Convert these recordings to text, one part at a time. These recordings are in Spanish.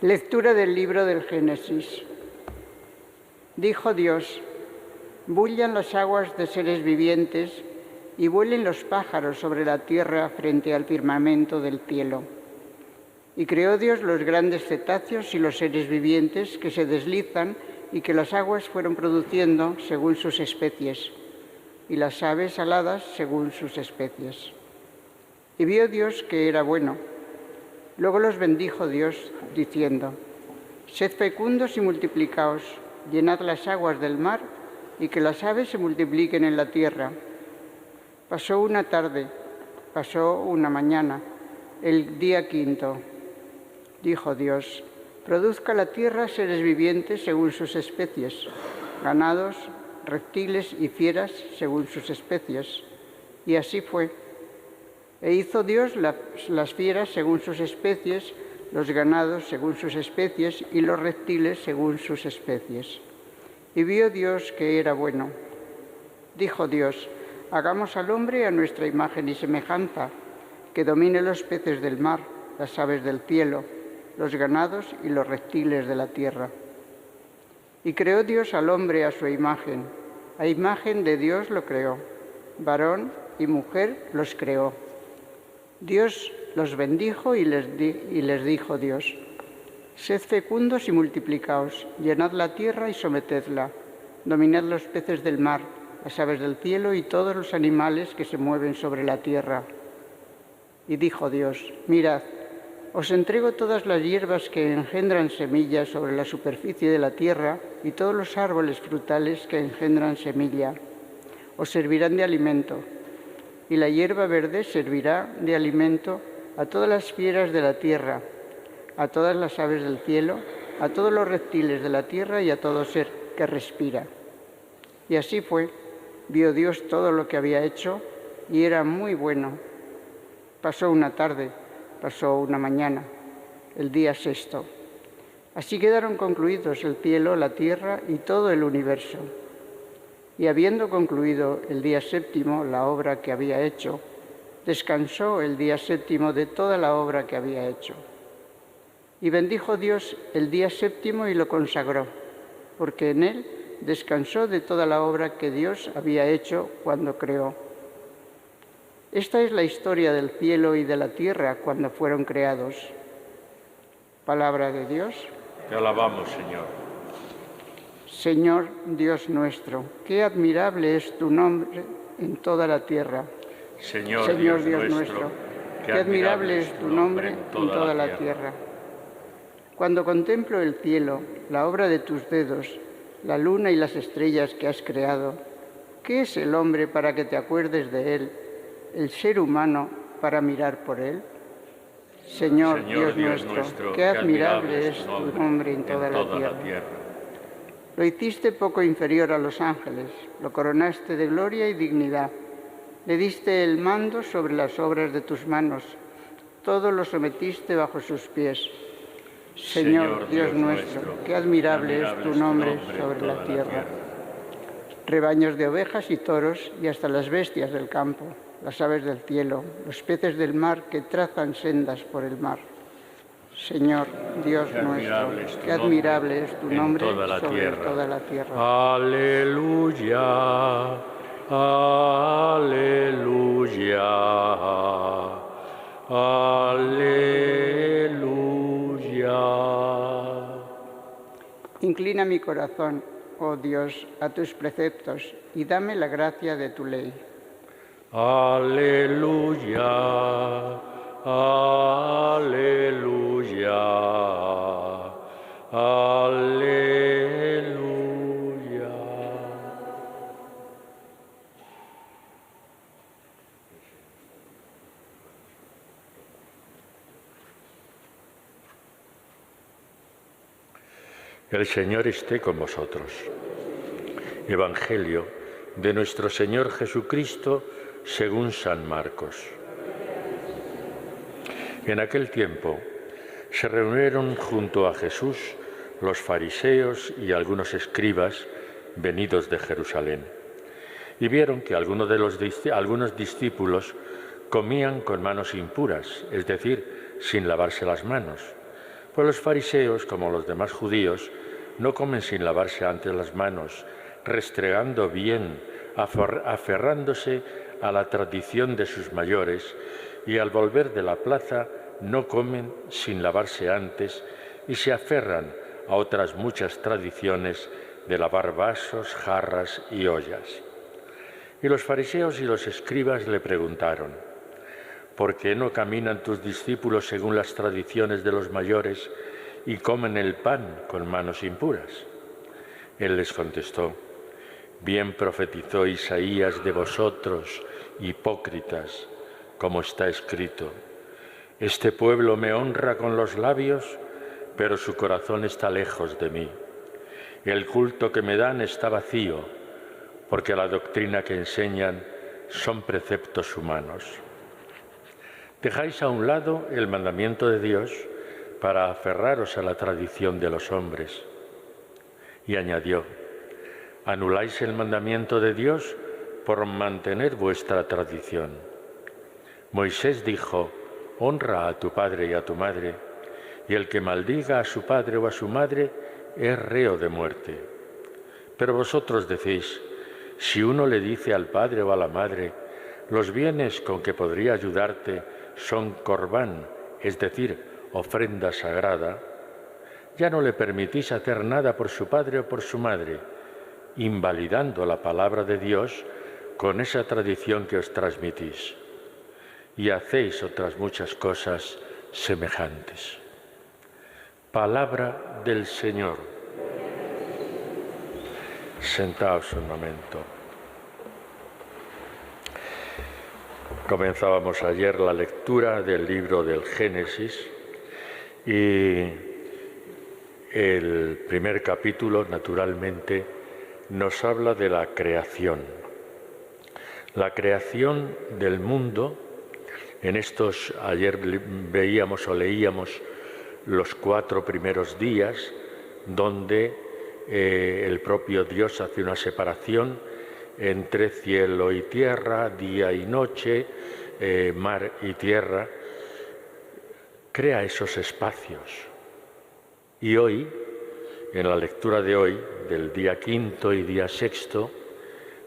Lectura del libro del Génesis. Dijo Dios: bullan las aguas de seres vivientes y vuelen los pájaros sobre la tierra frente al firmamento del cielo. Y creó Dios los grandes cetáceos y los seres vivientes que se deslizan y que las aguas fueron produciendo según sus especies, y las aves aladas según sus especies. Y vio Dios que era bueno. Luego los bendijo Dios, diciendo: sed fecundos y multiplicaos, llenad las aguas del mar y que las aves se multipliquen en la tierra. Pasó una tarde, pasó una mañana, el día quinto. Dijo Dios: produzca la tierra seres vivientes según sus especies, ganados, reptiles y fieras según sus especies. Y así fue. E hizo Dios las fieras según sus especies, los ganados según sus especies y los reptiles según sus especies. Y vio Dios que era bueno. Dijo Dios: hagamos al hombre a nuestra imagen y semejanza, que domine los peces del mar, las aves del cielo, los ganados y los reptiles de la tierra. Y creó Dios al hombre a su imagen. A imagen de Dios lo creó. Varón y mujer los creó. Dios los bendijo y les dijo Dios: sed fecundos y multiplicaos, llenad la tierra y sometedla, dominad los peces del mar, las aves del cielo y todos los animales que se mueven sobre la tierra. Y dijo Dios: mirad, os entrego todas las hierbas que engendran semillas sobre la superficie de la tierra y todos los árboles frutales que engendran semilla. Os servirán de alimento. Y la hierba verde servirá de alimento a todas las fieras de la tierra, a todas las aves del cielo, a todos los reptiles de la tierra y a todo ser que respira. Y así fue. Vio Dios todo lo que había hecho y era muy bueno. Pasó una tarde, pasó una mañana, el día sexto. Así quedaron concluidos el cielo, la tierra y todo el universo. Y habiendo concluido el día séptimo la obra que había hecho, descansó el día séptimo de toda la obra que había hecho. Y bendijo Dios el día séptimo y lo consagró, porque en él descansó de toda la obra que Dios había hecho cuando creó. Esta es la historia del cielo y de la tierra cuando fueron creados. Palabra de Dios. Te alabamos, Señor. Señor Dios nuestro, qué admirable es tu nombre en toda la tierra. Señor Dios nuestro, qué admirable es tu nombre en toda la tierra. Cuando contemplo el cielo, la obra de tus dedos, la luna y las estrellas que has creado, ¿qué es el hombre para que te acuerdes de él, el ser humano para mirar por él? Señor Dios nuestro, qué admirable es tu nombre en toda la tierra. Lo hiciste poco inferior a los ángeles, lo coronaste de gloria y dignidad. Le diste el mando sobre las obras de tus manos, todo lo sometiste bajo sus pies. Señor Dios nuestro, qué admirable es tu nombre sobre la tierra. Rebaños de ovejas y toros y hasta las bestias del campo, las aves del cielo, los peces del mar que trazan sendas por el mar. Señor Dios nuestro, qué admirable es tu nombre sobre toda la tierra. Aleluya, aleluya, aleluya. Inclina mi corazón, oh Dios, a tus preceptos y dame la gracia de tu ley. Aleluya, aleluya, aleluya. El Señor esté con vosotros. Evangelio de nuestro Señor Jesucristo según San Marcos. En aquel tiempo se reunieron junto a Jesús los fariseos y algunos escribas venidos de Jerusalén, y vieron que algunos discípulos comían con manos impuras, es decir, sin lavarse las manos. Pues los fariseos, como los demás judíos, no comen sin lavarse antes las manos, restregando bien, aferrándose a la tradición de sus mayores, y al volver de la plaza no comen sin lavarse antes y se aferran a otras muchas tradiciones de lavar vasos, jarras y ollas. Y los fariseos y los escribas le preguntaron: ¿por qué no caminan tus discípulos según las tradiciones de los mayores y comen el pan con manos impuras? Él les contestó: bien profetizó Isaías de vosotros, hipócritas, como está escrito: este pueblo me honra con los labios, pero su corazón está lejos de mí. El culto que me dan está vacío, porque la doctrina que enseñan son preceptos humanos. Dejáis a un lado el mandamiento de Dios para aferraros a la tradición de los hombres. Y añadió: anuláis el mandamiento de Dios por mantener vuestra tradición. Moisés dijo: honra a tu padre y a tu madre, y el que maldiga a su padre o a su madre es reo de muerte. Pero vosotros decís: si uno le dice al padre o a la madre, los bienes con que podría ayudarte son corbán, es decir, ofrenda sagrada, ya no le permitís hacer nada por su padre o por su madre, invalidando la palabra de Dios con esa tradición que os transmitís. Y hacéis otras muchas cosas semejantes. Palabra del Señor. Sentaos un momento. Comenzábamos ayer la lectura del libro del Génesis y el primer capítulo, naturalmente, nos habla de la creación. La creación del mundo. Ayer veíamos o leíamos los 4 primeros días, donde el propio Dios hace una separación entre cielo y tierra, día y noche, mar y tierra, crea esos espacios. Y hoy, en la lectura de hoy, del día 5 y día 6,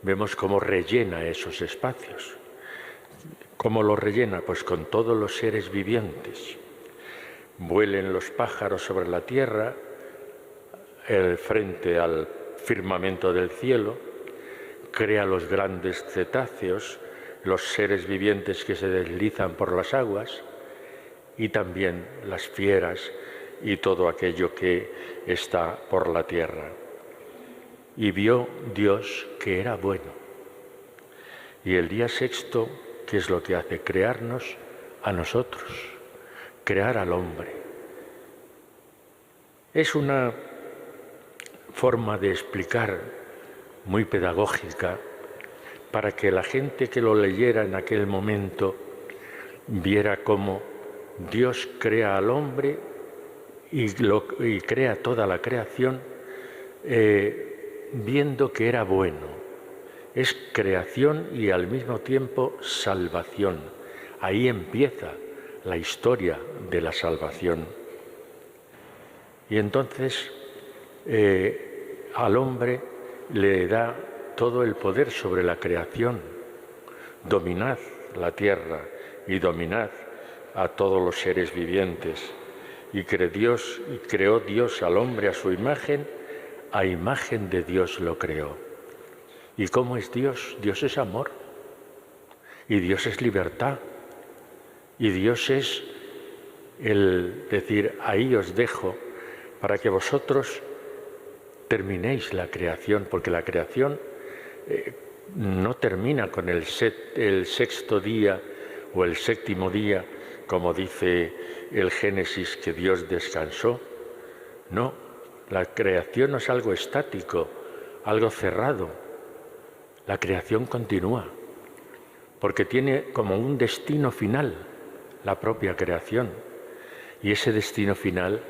vemos cómo rellena esos espacios. ¿Cómo lo rellena? Pues con todos los seres vivientes. Vuelen los pájaros sobre la tierra, frente al firmamento del cielo, crea los grandes cetáceos, los seres vivientes que se deslizan por las aguas, y también las fieras y todo aquello que está por la tierra. Y vio Dios que era bueno. Y el día 6, ¿qué es lo que hace? Crearnos a nosotros, crear al hombre. Es una forma de explicar muy pedagógica para que la gente que lo leyera en aquel momento viera cómo Dios crea al hombre y crea toda la creación viendo que era bueno. Es creación y al mismo tiempo salvación. Ahí empieza la historia de la salvación. Y entonces al hombre le da todo el poder sobre la creación. Dominad la tierra y dominad a todos los seres vivientes. Y creó Dios al hombre a su imagen, a imagen de Dios lo creó. ¿Y cómo es Dios? Dios es amor, y Dios es libertad, y Dios es el decir: ahí os dejo para que vosotros terminéis la creación, porque la creación no termina con el 6º día o el 7º día, como dice el Génesis, que Dios descansó. No, la creación no es algo estático, algo cerrado. La creación continúa, porque tiene como un destino final la propia creación. Y ese destino final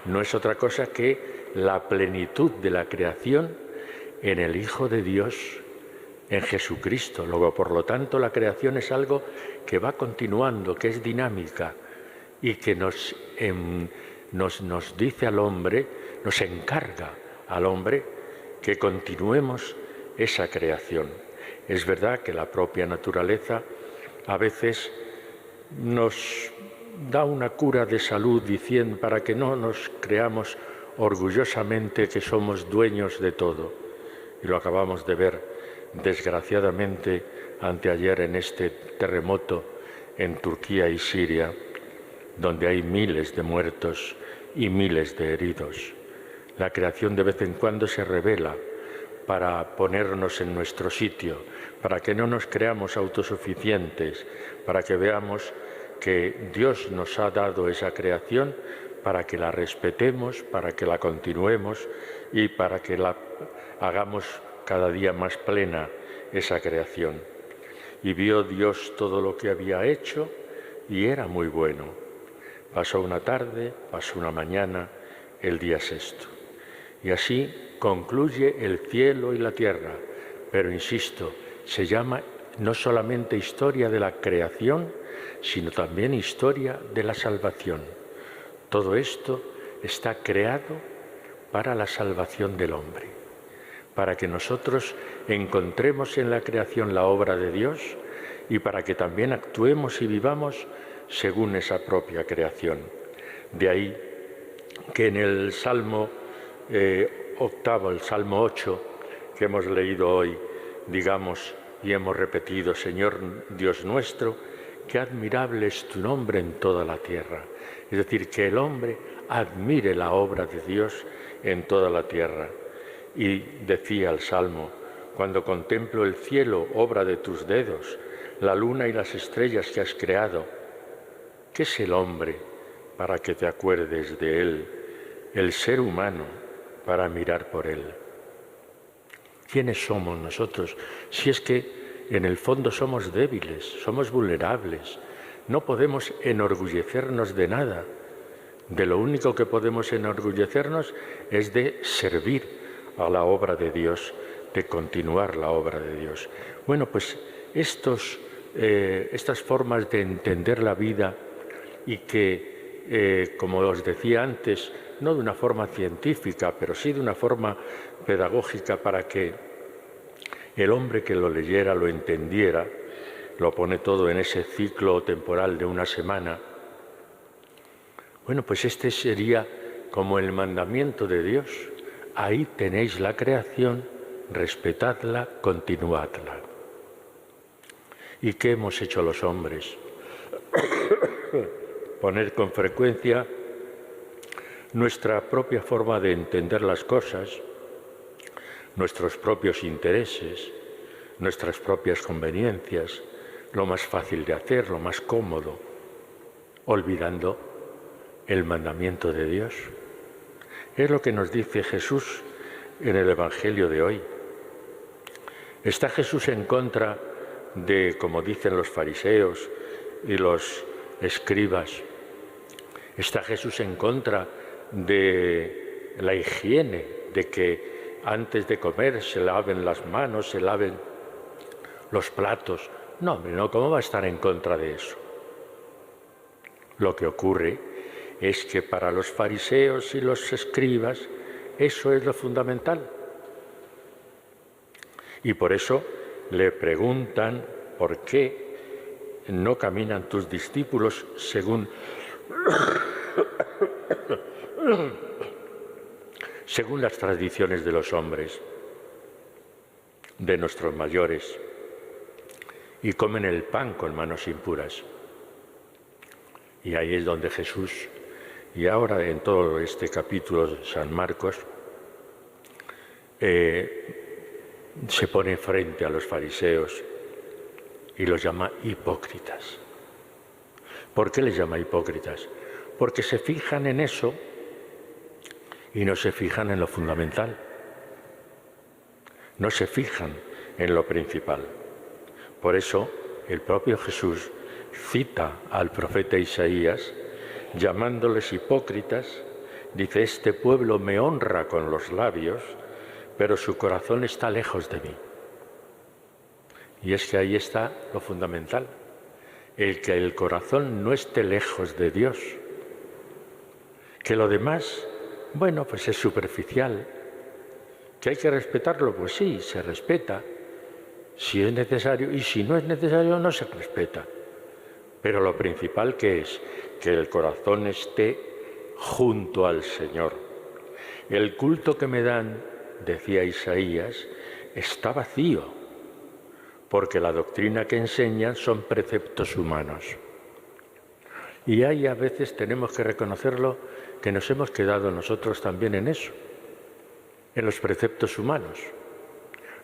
no es otra cosa que la plenitud de la creación en el Hijo de Dios, en Jesucristo. Luego, por lo tanto, la creación es algo que va continuando, que es dinámica y que nos nos dice al hombre, nos encarga al hombre que continuemos esa creación. Es verdad que la propia naturaleza a veces nos da una cura de salud diciendo para que no nos creamos orgullosamente que somos dueños de todo. Y lo acabamos de ver, desgraciadamente, anteayer en este terremoto en Turquía y Siria, donde hay miles de muertos y miles de heridos. La creación de vez en cuando se revela para ponernos en nuestro sitio, para que no nos creamos autosuficientes, para que veamos que Dios nos ha dado esa creación para que la respetemos, para que la continuemos y para que la hagamos cada día más plena, esa creación. Y vio Dios todo lo que había hecho y era muy bueno. Pasó una tarde, pasó una mañana, el día sexto. Y así concluye el cielo y la tierra, pero insisto, se llama no solamente historia de la creación, sino también historia de la salvación. Todo esto está creado para la salvación del hombre, para que nosotros encontremos en la creación la obra de Dios y para que también actuemos y vivamos según esa propia creación. De ahí que en el Salmo octavo, el Salmo 8, que hemos leído hoy, digamos y hemos repetido: Señor Dios nuestro, qué admirable es tu nombre en toda la tierra. Es decir, que el hombre admire la obra de Dios en toda la tierra. Y decía el Salmo: cuando contemplo el cielo, obra de tus dedos, la luna y las estrellas que has creado, ¿qué es el hombre para que te acuerdes de él? El ser humano para mirar por él. ¿Quiénes somos nosotros? Si es que en el fondo somos débiles, somos vulnerables, no podemos enorgullecernos de nada. De lo único que podemos enorgullecernos es de servir a la obra de Dios, de continuar la obra de Dios. Bueno, pues estas formas de entender la vida y que, como os decía antes, no de una forma científica, pero sí de una forma pedagógica para que el hombre que lo leyera lo entendiera, lo pone todo en ese ciclo temporal de una semana. Bueno, pues este sería como el mandamiento de Dios. Ahí tenéis la creación, respetadla, continuadla. ¿Y qué hemos hecho los hombres? Poner con frecuencia nuestra propia forma de entender las cosas, nuestros propios intereses, nuestras propias conveniencias, lo más fácil de hacer, lo más cómodo, olvidando el mandamiento de Dios. Es lo que nos dice Jesús en el Evangelio de hoy. ¿Está Jesús en contra de, como dicen los fariseos y los escribas, está Jesús en contra de la higiene, de que antes de comer se laven las manos, se laven los platos? No, hombre, no, ¿cómo va a estar en contra de eso? Lo que ocurre es que para los fariseos y los escribas eso es lo fundamental. Y por eso le preguntan por qué no caminan tus discípulos según las tradiciones de los hombres, de nuestros mayores, y comen el pan con manos impuras. Y ahí es donde Jesús, y ahora en todo este capítulo de San Marcos, se pone frente a los fariseos y los llama hipócritas. ¿Por qué les llama hipócritas? Porque se fijan en eso y no se fijan en lo fundamental. No se fijan en lo principal. Por eso el propio Jesús cita al profeta Isaías, llamándoles hipócritas, dice: este pueblo me honra con los labios, pero su corazón está lejos de mí. Y es que ahí está lo fundamental, el que el corazón no esté lejos de Dios, Que lo demás, bueno, pues es superficial. ¿Que hay que respetarlo? Pues sí, se respeta, si es necesario, y si no es necesario, no se respeta. Pero lo principal que es que el corazón esté junto al Señor. El culto que me dan, decía Isaías, está vacío, porque la doctrina que enseñan son preceptos humanos. Y ahí a veces tenemos que reconocerlo, que nos hemos quedado nosotros también en eso, en los preceptos humanos,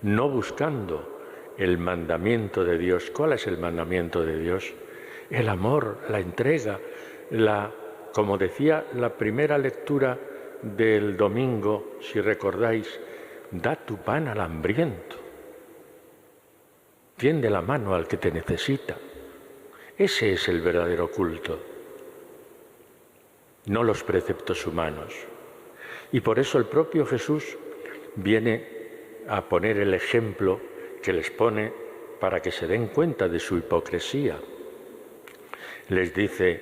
no buscando el mandamiento de Dios. ¿Cuál es el mandamiento de Dios? El amor, la entrega, como decía la primera lectura del domingo, si recordáis, da tu pan al hambriento, tiende la mano al que te necesita. Ese es el verdadero culto, no los preceptos humanos. Y por eso el propio Jesús viene a poner el ejemplo que les pone para que se den cuenta de su hipocresía. Les dice,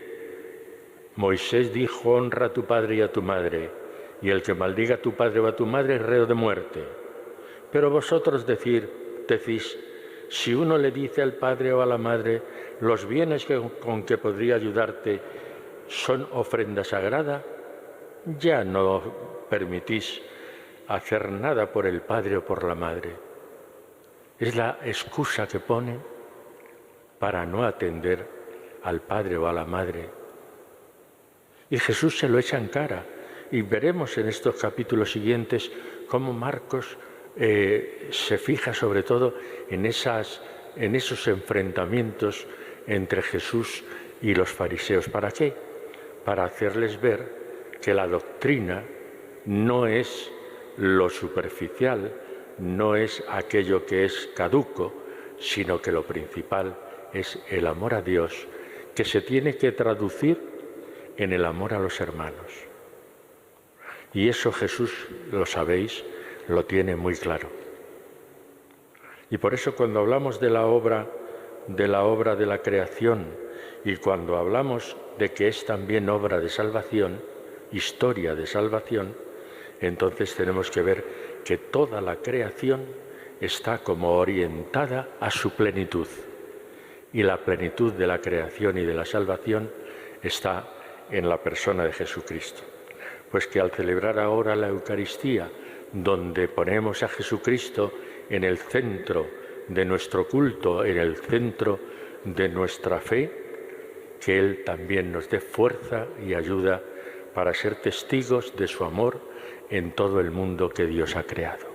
Moisés dijo, honra a tu padre y a tu madre, y el que maldiga a tu padre o a tu madre es reo de muerte. Pero vosotros decís, si uno le dice al padre o a la madre, los bienes con que podría ayudarte son ofrenda sagrada, ya no permitís hacer nada por el padre o por la madre. Es la excusa que ponen para no atender al padre o a la madre. Y Jesús se lo echa en cara. Y veremos en estos capítulos siguientes cómo Marcos se fija sobre todo en esos enfrentamientos entre Jesús y los fariseos. ¿Para qué? Para hacerles ver que la doctrina no es lo superficial, no es aquello que es caduco, sino que lo principal es el amor a Dios, que se tiene que traducir en el amor a los hermanos. Y eso Jesús, lo sabéis, lo tiene muy claro. Y por eso cuando hablamos de la obra de la creación y cuando hablamos de que es también obra de salvación, historia de salvación, entonces tenemos que ver que toda la creación está como orientada a su plenitud. Y la plenitud de la creación y de la salvación está en la persona de Jesucristo. Pues que al celebrar ahora la Eucaristía, donde ponemos a Jesucristo en el centro de nuestro culto, en el centro de nuestra fe, que Él también nos dé fuerza y ayuda para ser testigos de su amor en todo el mundo que Dios ha creado.